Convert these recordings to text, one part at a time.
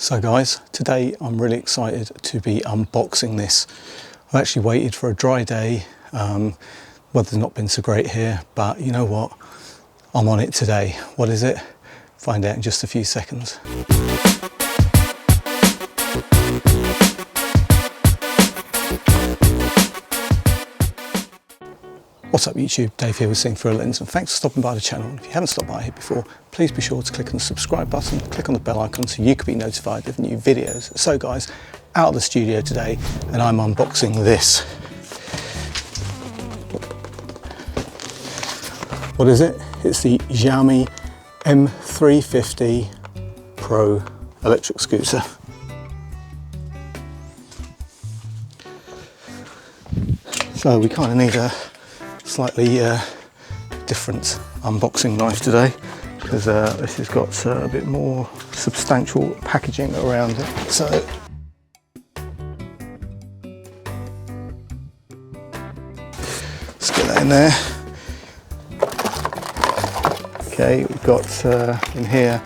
So guys, today I'm really excited to be unboxing this. I've actually waited for a dry day. Weather's not been so great here, but you know what? I'm on it today. What is it? Find out in just a few seconds. What's up YouTube, Dave here with Seeing Through a Lens, and thanks for stopping by the channel. If you haven't stopped by here before, please be sure to click on the subscribe button, click on the bell icon so you can be notified of new videos. So guys, out of the studio today and I'm unboxing this. What is it? It's the Xiaomi M365 Pro electric scooter. So we kind of need a slightly different unboxing knife today because this has got a bit more substantial packaging around it. So let's get that in there. Okay, we've got in here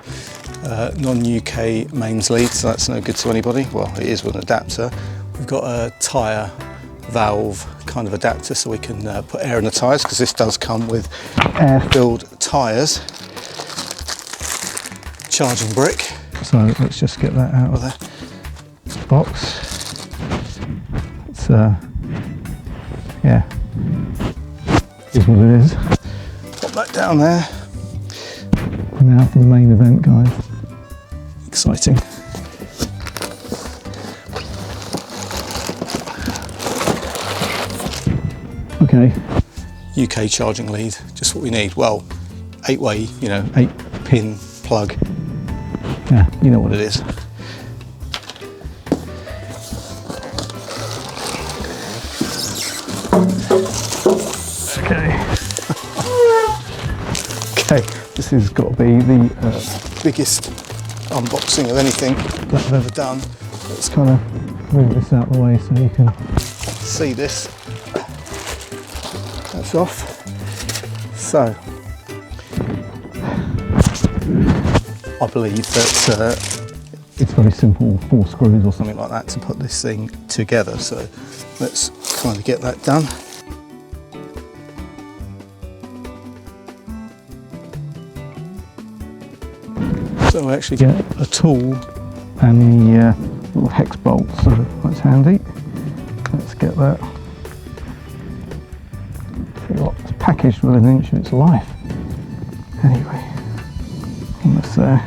non-UK mains lead, so that's no good to anybody. Well, it is with an adapter. We've got a tyre valve kind of adapter so we can put air in the tyres, because this does come with air-filled tyres. Charging brick. So let's just get that out of the box. It's yeah, is what it is. Pop that down there. Now for the main event, guys. Exciting. Okay, UK charging lead, just what we need. Well, 8-way, 8-pin plug. Yeah, you know what it is. Okay. Okay, this has got to be the biggest unboxing of anything that I've ever done. Let's kind of move this out of the way so you can see this. That's off. So I believe that it's very simple, 4 screws or something like that to put this thing together. So let's kind of get that done. So we actually get a tool and the little hex bolt, so that's handy. Let's get that. It's packaged with an inch of its life. Anyway, almost there.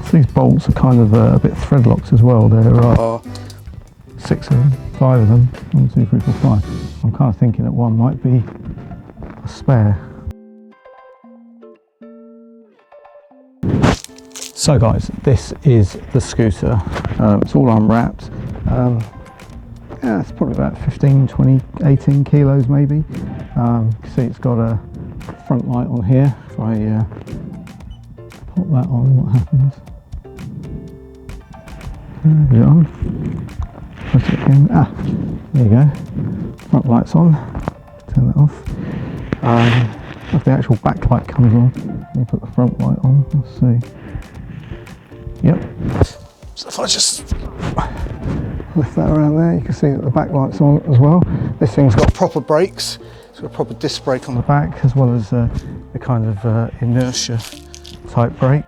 So these bolts are kind of a bit thread locked as well. There are 6 of them, 5 of them. 1, 2, 3, 4, 5. I'm kind of thinking that one might be a spare. So guys, this is the scooter. It's all unwrapped. Yeah, it's probably about 15, 20, 18 kilos maybe. You can see it's got a front light on here. If I pop that on, what happens? Is it on? Put it again. Ah, there you go. Front light's on. Turn that off. If the actual backlight comes on, you put the front light on. Let's see. Yep. So if I just lift that around there, you can see that the back light's on as well. This thing's got proper brakes. It's got a proper disc brake on the back, as well as a kind of inertia type brake.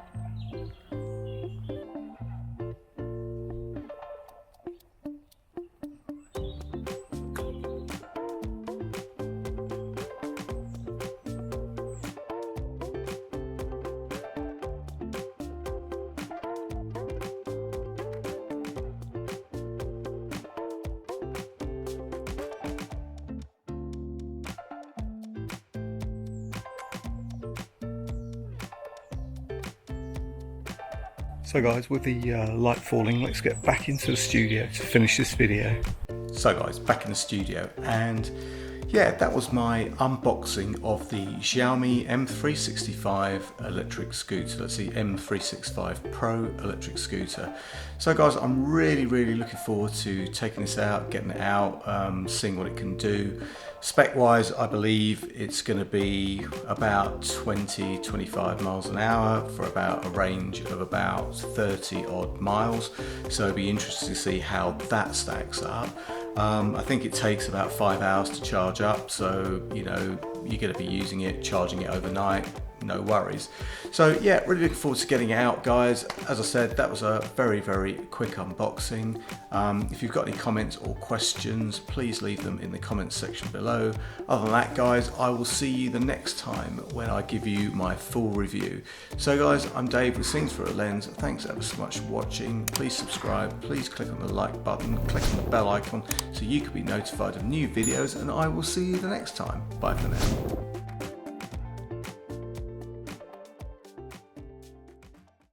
So guys, with the light falling, let's get back into the studio to finish this video. So guys, back in the studio, and yeah, that was my unboxing of the Xiaomi M365 electric scooter. That's the M365 Pro electric scooter. So guys, I'm really looking forward to taking this out, getting it out, seeing what it can do. Spec wise, I believe it's going to be about 20-25 miles an hour for about a range of about 30 odd miles. So it'll be interesting to see how that stacks up. I think it takes about 5 hours to charge up, so you know, you're going to be using it, charging it overnight, no worries. So yeah, really looking forward to getting it out, guys. As I said, that was a very quick unboxing. If you've got any comments or questions, please leave them in the comments section below. Other than that, guys, I will see you the next time when I give you my full review. So guys, I'm Dave with Seeing Through a Lens. Thanks ever so much for watching. Please subscribe, please click on the like button, click on the bell icon so you can be notified of new videos, and I will see you the next time. Bye for now.